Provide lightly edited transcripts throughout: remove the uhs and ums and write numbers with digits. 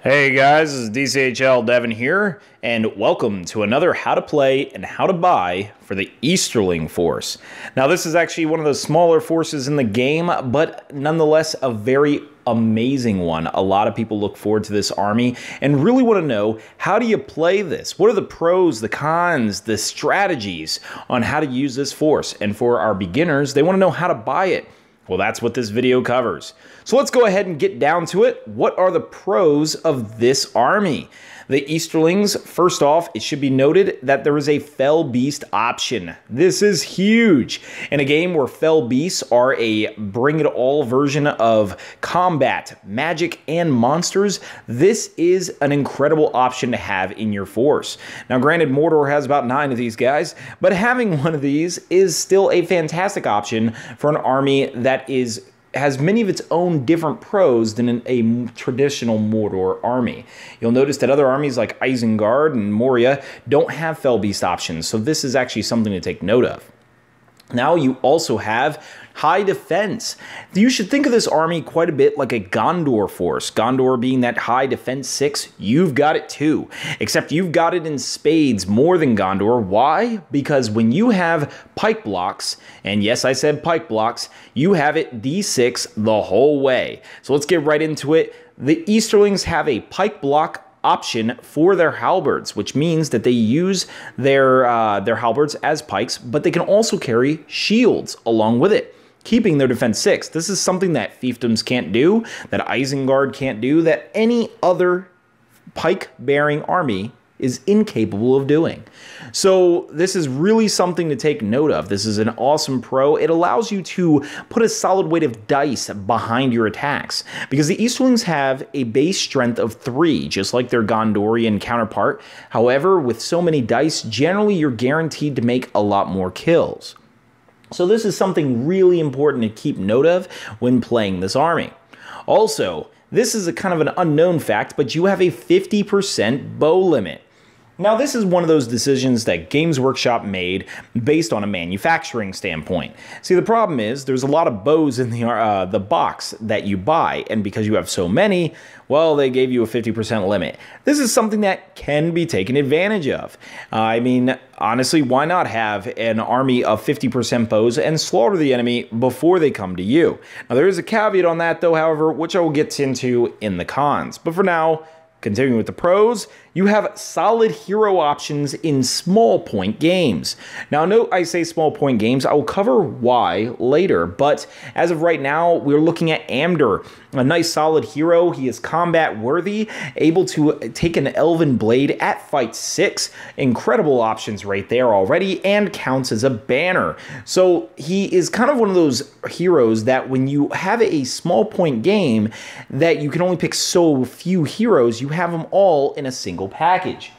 Hey guys, this is DCHL Devin here, and welcome to another how to play and how to buy for the Easterling force. Now this is actually one of the smaller forces in the game, but nonetheless a very amazing one. A lot of people look forward to this army and really want to know, how do you play this? What are the pros, the cons, the strategies on how to use this force? And for our beginners, they want to know how to buy it. Well, that's what this video covers. So let's go ahead and get down to it. What are the pros of this army? The Easterlings, first off, it should be noted that there is a Fell Beast option. This is huge. In a game where Fell Beasts are a bring-it-all version of combat, magic, and monsters, this is an incredible option to have in your force. Now, granted, Mordor has about 9 of these guys, but having one of these is still a fantastic option for an army that has many of its own different pros than a traditional Mordor army. You'll notice that other armies like Isengard and Moria don't have Fell Beast options, so this is actually something to take note of. Now you also have high defense. You should think of this army quite a bit like a Gondor force. Gondor being that high defense 6, you've got it too. Except you've got it in spades more than Gondor. Why? Because when you have Pike Blocks, and yes, I said Pike Blocks, you have it D6 the whole way. So let's get right into it. The Easterlings have a Pike Block option for their halberds, which means that they use their halberds as pikes, but they can also carry shields along with it, keeping their defense 6. This is something that fiefdoms can't do, that Isengard can't do, that any other pike-bearing army is incapable of doing. So this is really something to take note of. This is an awesome pro. It allows you to put a solid weight of dice behind your attacks, because the Easterlings have a base strength of 3, just like their Gondorian counterpart. However, with so many dice, generally you're guaranteed to make a lot more kills. So this is something really important to keep note of when playing this army. Also, this is a kind of an unknown fact, but you have a 50% bow limit. Now, this is one of those decisions that Games Workshop made based on a manufacturing standpoint. See, the problem is there's a lot of bows in the box that you buy, and because you have so many, well, they gave you a 50% limit. This is something that can be taken advantage of. I mean, honestly, why not have an army of 50% bows and slaughter the enemy before they come to you? Now, there is a caveat on that, though, however, which I will get into in the cons. But for now, continuing with the pros, you have solid hero options in small point games. Now, note I say small point games. I will cover why later, but as of right now, we're looking at Amdur, a nice solid hero. He is combat worthy, able to take an Elven Blade at fight 6. Incredible options right there already, and counts as a banner. So he is kind of one of those heroes that when you have a small point game that you can only pick so few heroes, you have them all in a single package.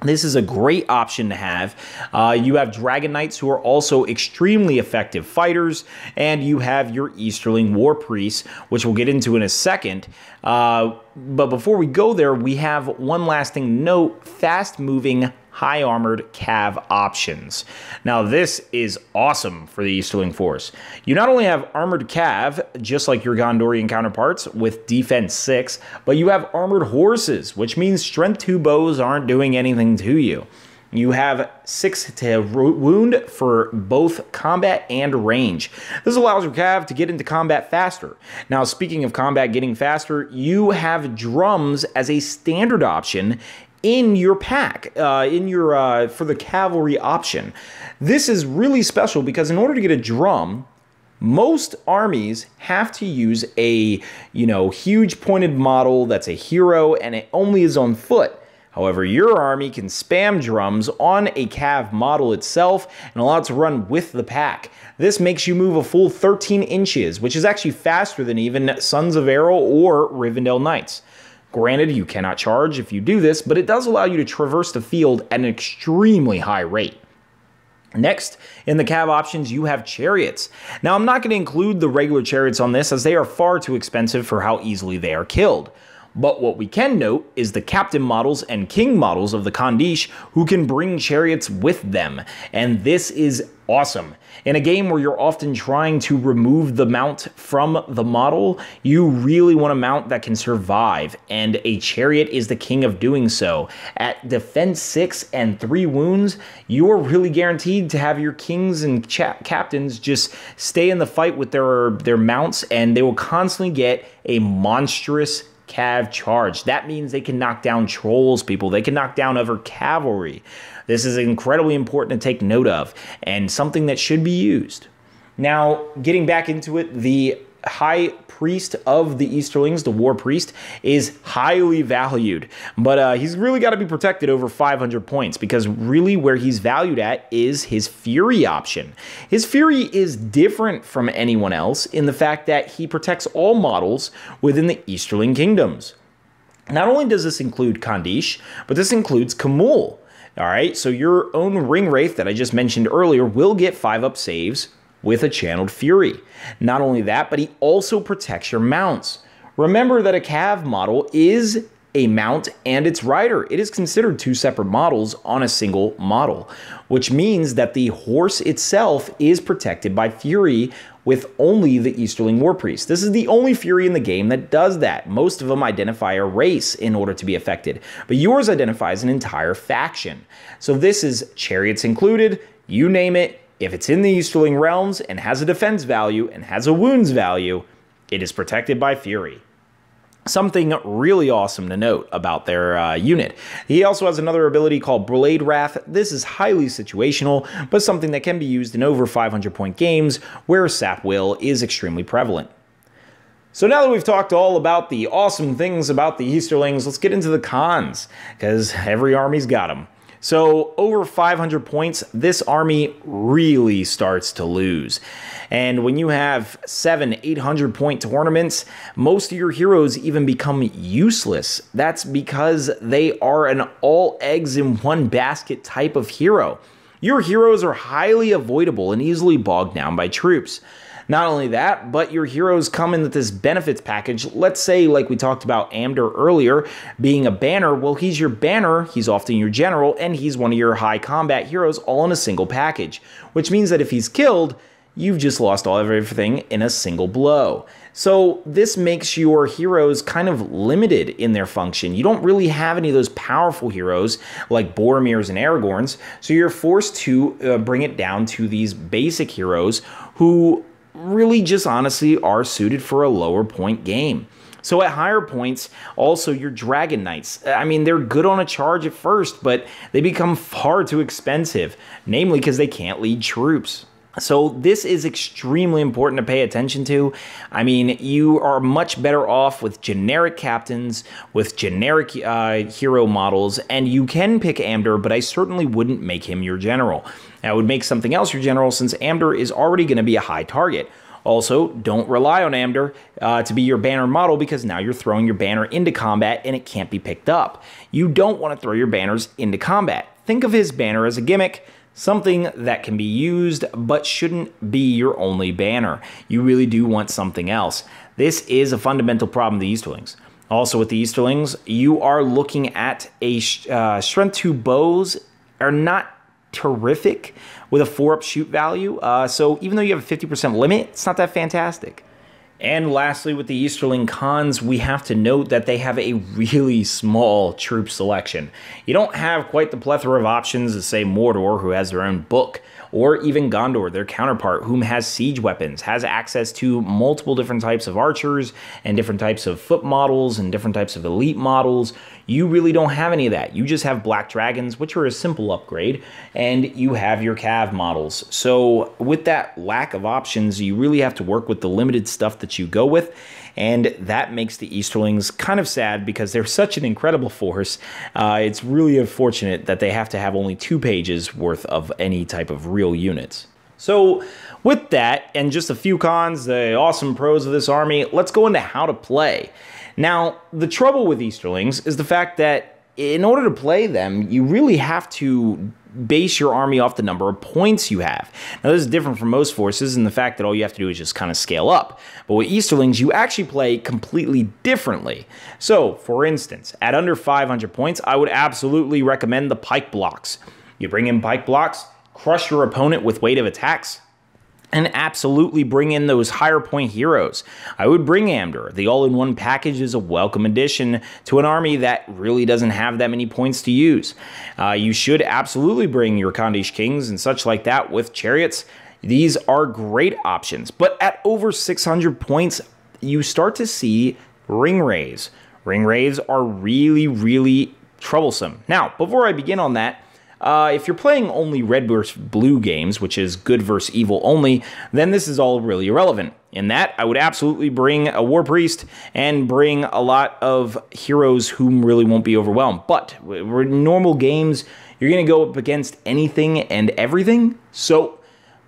This is a great option to have. You have Dragon Knights, who are also extremely effective fighters, and you have your Easterling War Priests, which we'll get into in a second. But before we go there, we have one last thing to note: fast-moving, high-armored Cav options. Now, this is awesome for the Easterling force. You not only have Armored Cav, just like your Gondorian counterparts, with Defense 6, but you have Armored Horses, which means Strength 2 bows aren't doing anything to you. You have 6 to wound for both combat and range. This allows your Cav to get into combat faster. Now, speaking of combat getting faster, you have drums as a standard option in your pack, for the cavalry option. This is really special because in order to get a drum, most armies have to use a, huge pointed model that's a hero, and it only is on foot. However, your army can spam drums on a Cav model itself and allow it to run with the pack. This makes you move a full 13 inches, which is actually faster than even Sons of Errol or Rivendell Knights. Granted, you cannot charge if you do this, but it does allow you to traverse the field at an extremely high rate. Next, in the Cav options, you have Chariots. Now, I'm not going to include the regular Chariots on this, as they are far too expensive for how easily they are killed. But what we can note is the captain models and king models of the Khandish who can bring chariots with them. And this is awesome. In a game where you're often trying to remove the mount from the model, you really want a mount that can survive, and a chariot is the king of doing so. At defense 6 and 3 wounds, you are really guaranteed to have your kings and captains just stay in the fight with their mounts, and they will constantly get a monstrous cav charge. That means they can knock down trolls, people. They can knock down other cavalry. This is incredibly important to take note of, and something that should be used. Now, getting back into it, the high priest of the Easterlings, the war priest, is highly valued, but he's really got to be protected over 500 points, because really where he's valued at is his fury option. His fury is different from anyone else in the fact that he protects all models within the Easterling kingdoms. Not only does this include Khandish, but this includes Kamul. All right, so your own Ring Wraith that I just mentioned earlier will get 5-up saves with a Channeled Fury. Not only that, but he also protects your mounts. Remember that a Cav model is a mount and its rider. It is considered 2 separate models on a single model, which means that the horse itself is protected by Fury with only the Easterling War Priest. This is the only Fury in the game that does that. Most of them identify a race in order to be affected, but yours identifies an entire faction. So this is Chariots included, you name it. If it's in the Easterling realms and has a defense value and has a wounds value, it is protected by Fury. Something really awesome to note about their unit. He also has another ability called Blade Wrath. This is highly situational, but something that can be used in over 500-point games where Sap Will is extremely prevalent. So now that we've talked all about the awesome things about the Easterlings, let's get into the cons, because every army's got them. So over 500 points, this army really starts to lose. And when you have 700-800 point tournaments, most of your heroes even become useless. That's because they are an all eggs in one basket type of hero. Your heroes are highly avoidable and easily bogged down by troops. Not only that, but your heroes come in with this benefits package. Let's say, like we talked about Amdur earlier, being a banner. Well, he's your banner, he's often your general, and he's one of your high combat heroes all in a single package. Which means that if he's killed, you've just lost all of everything in a single blow. So this makes your heroes kind of limited in their function. You don't really have any of those powerful heroes like Boromirs and Aragorns, so you're forced to bring it down to these basic heroes who really just honestly are suited for a lower point game. So at higher points, also your Dragon Knights. I mean, they're good on a charge at first, but they become far too expensive, namely because they can't lead troops. So this is extremely important to pay attention to. I mean, you are much better off with generic captains, with generic hero models, and you can pick Amdur, but I certainly wouldn't make him your general. I would make something else your general, since Amdur is already going to be a high target. Also, don't rely on Amdur to be your banner model, because now you're throwing your banner into combat and it can't be picked up. You don't want to throw your banners into combat. Think of his banner as a gimmick, something that can be used but shouldn't be your only banner. You really do want something else. This is a fundamental problem of the Easterlings. Also with the Easterlings, you are looking at a Strength 2 bows are not terrific with a 4-up shoot value. So even though you have a 50% limit, it's not that fantastic. And lastly, with the Easterling cons, we have to note that they have a really small troop selection. You don't have quite the plethora of options as, say, Mordor, who has their own book, or even Gondor, their counterpart, whom has siege weapons, has access to multiple different types of archers, and different types of foot models, and different types of elite models. You really don't have any of that. You just have black dragons, which are a simple upgrade, and you have your cav models. So with that lack of options, you really have to work with the limited stuff that you go with, and that makes the Easterlings kind of sad because they're such an incredible force. It's really unfortunate that they have to have only 2 pages worth of any type of real units. So with that, and just a few cons, the awesome pros of this army, let's go into how to play. Now, the trouble with Easterlings is the fact that in order to play them, you really have to base your army off the number of points you have. Now, this is different from most forces in the fact that all you have to do is just kind of scale up. But with Easterlings, you actually play completely differently. So, for instance, at under 500 points, I would absolutely recommend the Pike Blocks. You bring in Pike Blocks, crush your opponent with weight of attacks, and absolutely bring in those higher point heroes. I would bring Amdur. The all-in-one package is a welcome addition to an army that really doesn't have that many points to use. You should absolutely bring your Khandish Kings and such like that with Chariots. These are great options. But at over 600 points, you start to see Ring Rays. Ring Rays are really, really troublesome. Now, before I begin on that, if you're playing only red versus blue games, which is good versus evil only, then this is all really irrelevant. In that, I would absolutely bring a War Priest and bring a lot of heroes whom really won't be overwhelmed. But in normal games, you're going to go up against anything and everything, so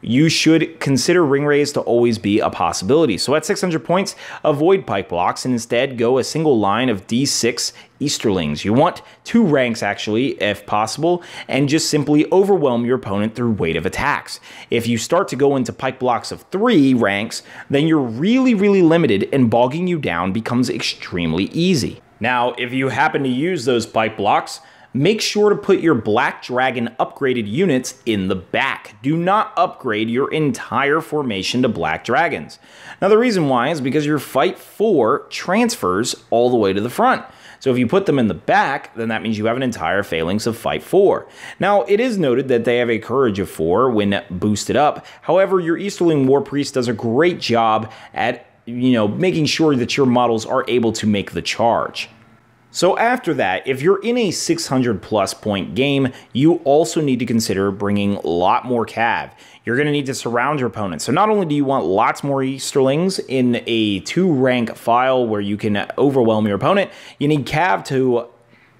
you should consider Ring Rays to always be a possibility. So at 600 points, avoid Pike Blocks and instead go a single line of D6 Easterlings. You want 2 ranks actually, if possible, and just simply overwhelm your opponent through weight of attacks. If you start to go into Pike Blocks of 3 ranks, then you're really, really limited and bogging you down becomes extremely easy. Now, if you happen to use those Pike Blocks, make sure to put your Black Dragon upgraded units in the back. Do not upgrade your entire formation to Black Dragons. Now, the reason why is because your Fight 4 transfers all the way to the front. So if you put them in the back, then that means you have an entire phalanx of Fight 4. Now, it is noted that they have a Courage of 4 when boosted up. However, your Easterling War Priest does a great job at, making sure that your models are able to make the charge. So after that, if you're in a 600 plus point game, you also need to consider bringing a lot more Cav. You're going to need to surround your opponent. So not only do you want lots more Easterlings in a 2-rank file where you can overwhelm your opponent, you need Cav to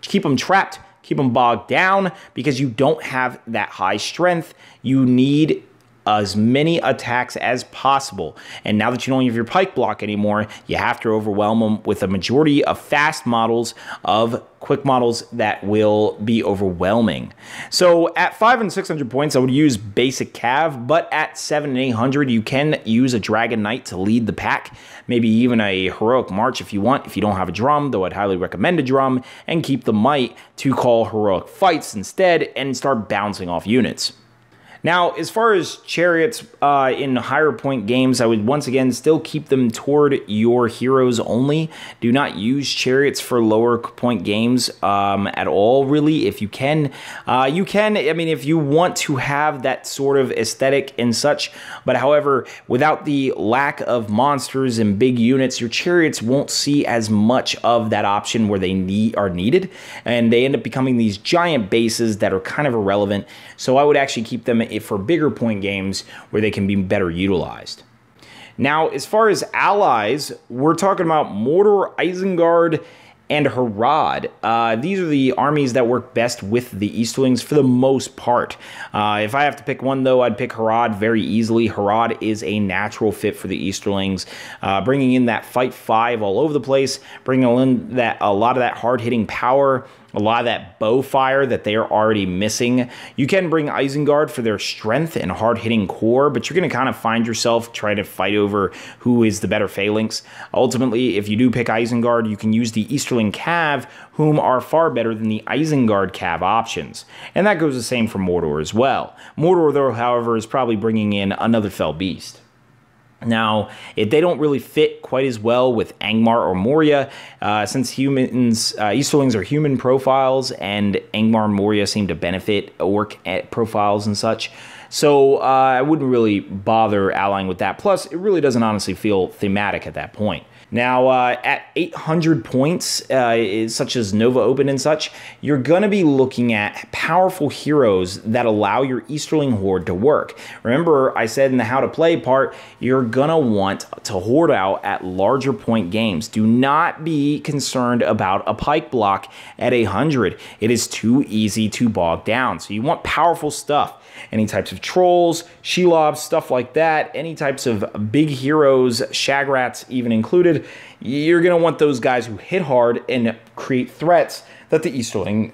keep them trapped, keep them bogged down, because you don't have that high strength. You need as many attacks as possible. And now that you don't have your Pike Block anymore, you have to overwhelm them with a majority of fast models, of quick models that will be overwhelming. So at 500 and 600 points, I would use basic Cav, but at 700 and 800, you can use a Dragon Knight to lead the pack, maybe even a Heroic March if you want, if you don't have a drum, though I'd highly recommend a drum, and keep the Might to call heroic fights instead and start bouncing off units. Now, as far as Chariots in higher point games, I would once again still keep them toward your heroes only. Do not use Chariots for lower point games at all, really. If you can, if you want to have that sort of aesthetic and such, but however, without the lack of monsters and big units, your Chariots won't see as much of that option where they are needed, and they end up becoming these giant bases that are kind of irrelevant. So I would actually keep them for bigger point games where they can be better utilized. Now, as far as allies, we're talking about Mordor, Isengard, and Harad. These are the armies that work best with the Easterlings for the most part. If I have to pick one, though, I'd pick Harad very easily. Harad is a natural fit for the Easterlings, bringing in that Fight 5 all over the place, bringing in a lot of that hard-hitting power, a lot of that bow fire that they are already missing. You can bring Isengard for their strength and hard-hitting core, but you're going to kind of find yourself trying to fight over who is the better phalanx. Ultimately, if you do pick Isengard, you can use the Easterling Cav, whom are far better than the Isengard Cav options. And that goes the same for Mordor as well. Mordor, though, however, is probably bringing in another Fell Beast. Now, if they don't really fit quite as well with Angmar or Moria, since Easterlings are human profiles, and Angmar and Moria seem to benefit orc profiles and such. So I wouldn't really bother allying with that. Plus, it really doesn't honestly feel thematic at that point. Now, at 800 points, such as Nova Open and such, you're going to be looking at powerful heroes that allow your Easterling Horde to work. Remember, I said in the How to Play part, you're going to want to horde out at larger point games. Do not be concerned about a Pike Block at 100. It is too easy to bog down. So you want powerful stuff. Any types of trolls, Shelobs, stuff like that, any types of big heroes, Shagrats even included, you're going to want those guys who hit hard and create threats that the Easterling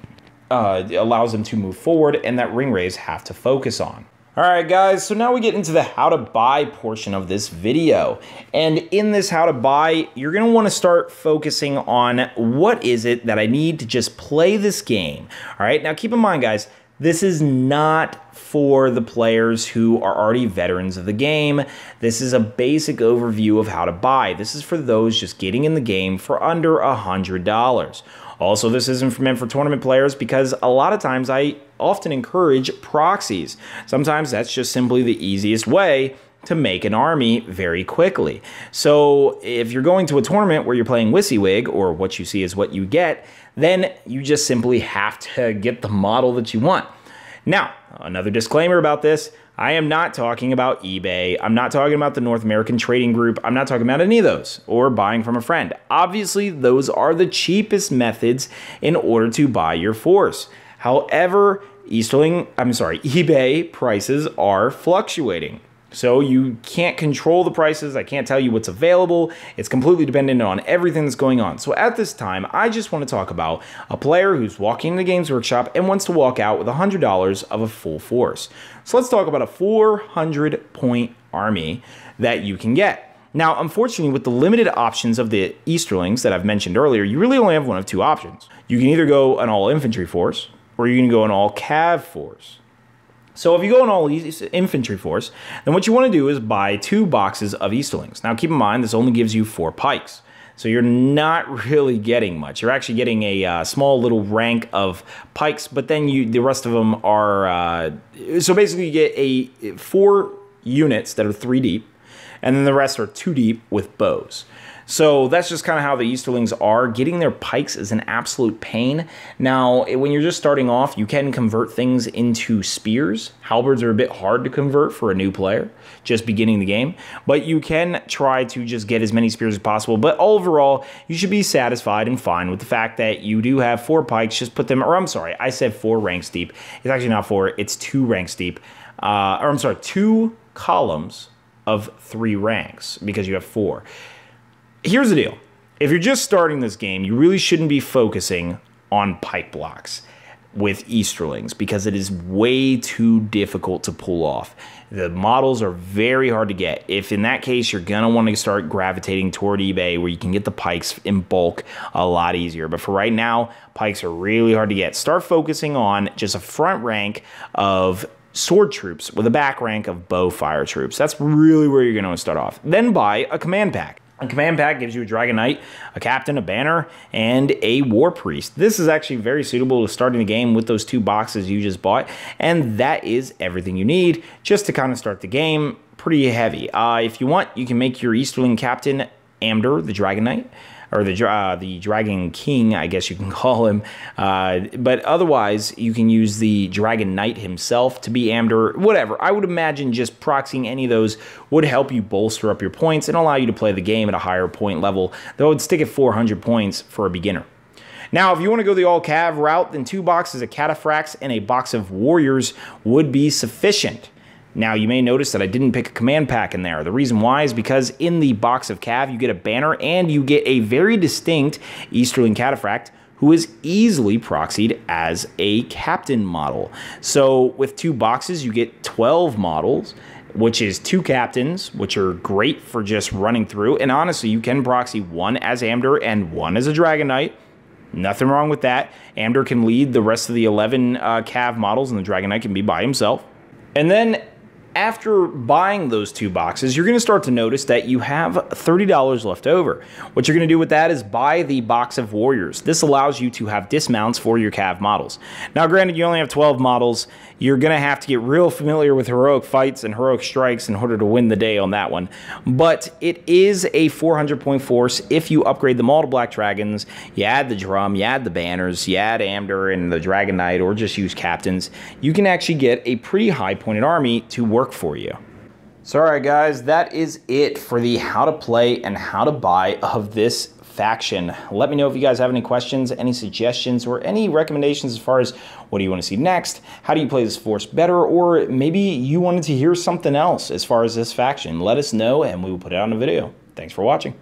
allows them to move forward and that ring rays have to focus on. Alright guys, so now we get into the how to buy portion of this video. And in this how to buy, you're going to want to start focusing on what is it that I need to just play this game. Alright, now keep in mind guys, this is not for the players who are already veterans of the game. This is a basic overview of how to buy. This is for those just getting in the game for under $100. Also, this isn't meant for tournament players because a lot of times I often encourage proxies. Sometimes that's just simply the easiest way to make an army very quickly. So if you're going to a tournament where you're playing WYSIWYG, or what you see is what you get, then you just simply have to get the model that you want. Now, another disclaimer about this, I am not talking about eBay. I'm not talking about the North American Trading Group. I'm not talking about any of those, or buying from a friend. Obviously, those are the cheapest methods in order to buy your force. However, eBay prices are fluctuating. So you can't control the prices. I can't tell you what's available. It's completely dependent on everything that's going on. So at this time, I just want to talk about a player who's walking into Games Workshop and wants to walk out with $100 of a full force. So let's talk about a 400-point army that you can get. Now, unfortunately, with the limited options of the Easterlings that I've mentioned earlier, you really only have one of two options. You can either go an all-infantry force, or you can go an all-cav force. So if you go an all-infantry force, then what you want to do is buy 2 boxes of Easterlings. Now keep in mind, this only gives you 4 pikes. So you're not really getting much. You're actually getting a small little rank of pikes, but then the rest of them are... so basically you get 4 units that are 3 deep, and then the rest are 2 deep with bows. So that's just kind of how the Easterlings are. Getting their pikes is an absolute pain. Now, when you're just starting off, you can convert things into spears. Halberds are a bit hard to convert for a new player, just beginning the game. But you can try to just get as many spears as possible. But overall, you should be satisfied and fine with the fact that you do have 4 pikes. Just put them, or I'm sorry, I said 4 ranks deep. It's actually not 4, it's 2 ranks deep. Or I'm sorry, 2 columns of 3 ranks because you have 4. Here's the deal. If you're just starting this game, you really shouldn't be focusing on Pike Blocks with Easterlings because it is way too difficult to pull off. The models are very hard to get. If in that case, you're going to want to start gravitating toward eBay where you can get the pikes in bulk a lot easier. But for right now, pikes are really hard to get. Start focusing on just a front rank of sword troops with a back rank of bow fire troops. That's really where you're going to start off. Then buy a command pack. A command pack gives you a Dragon Knight, a Captain, a Banner, and a War Priest. This is actually very suitable to starting the game with those 2 boxes you just bought, and that is everything you need just to kind of start the game pretty heavy. If you want, you can make your Easterling Captain Amdur, the Dragon Knight, or the Dragon King, I guess you can call him. But otherwise, you can use the Dragon Knight himself to be Amdur, whatever. I would imagine just proxying any of those would help you bolster up your points and allow you to play the game at a higher point level, though it would stick at 400 points for a beginner. Now, if you want to go the all-cav route, then 2 boxes of Cataphracts and a box of Warriors would be sufficient. Now, you may notice that I didn't pick a command pack in there. The reason why is because in the box of Cav, you get a banner and you get a very distinct Easterling Cataphract who is easily proxied as a captain model. So with 2 boxes, you get 12 models, which is 2 captains, which are great for just running through. And honestly, you can proxy 1 as Amdur and 1 as a Dragon Knight. Nothing wrong with that. Amdur can lead the rest of the 11 Cav models, and the Dragon Knight can be by himself. And then after buying those 2 boxes, you're going to start to notice that you have $30 left over. What you're going to do with that is buy the box of Warriors. This allows you to have dismounts for your Cav models. Now, granted, you only have 12 models. You're going to have to get real familiar with heroic fights and heroic strikes in order to win the day on that one. But it is a 400-point force if you upgrade them all to Black Dragons, you add the drum, you add the banners, you add Amdur and the Dragon Knight, or just use captains. You can actually get a pretty high-pointed army to work for you. So alright guys, that is it for the how to play and how to buy of this faction. Let me know if you guys have any questions, any suggestions, or any recommendations as far as what do you want to see next, how do you play this force better, or maybe you wanted to hear something else as far as this faction. Let us know and we will put it on a video. Thanks for watching.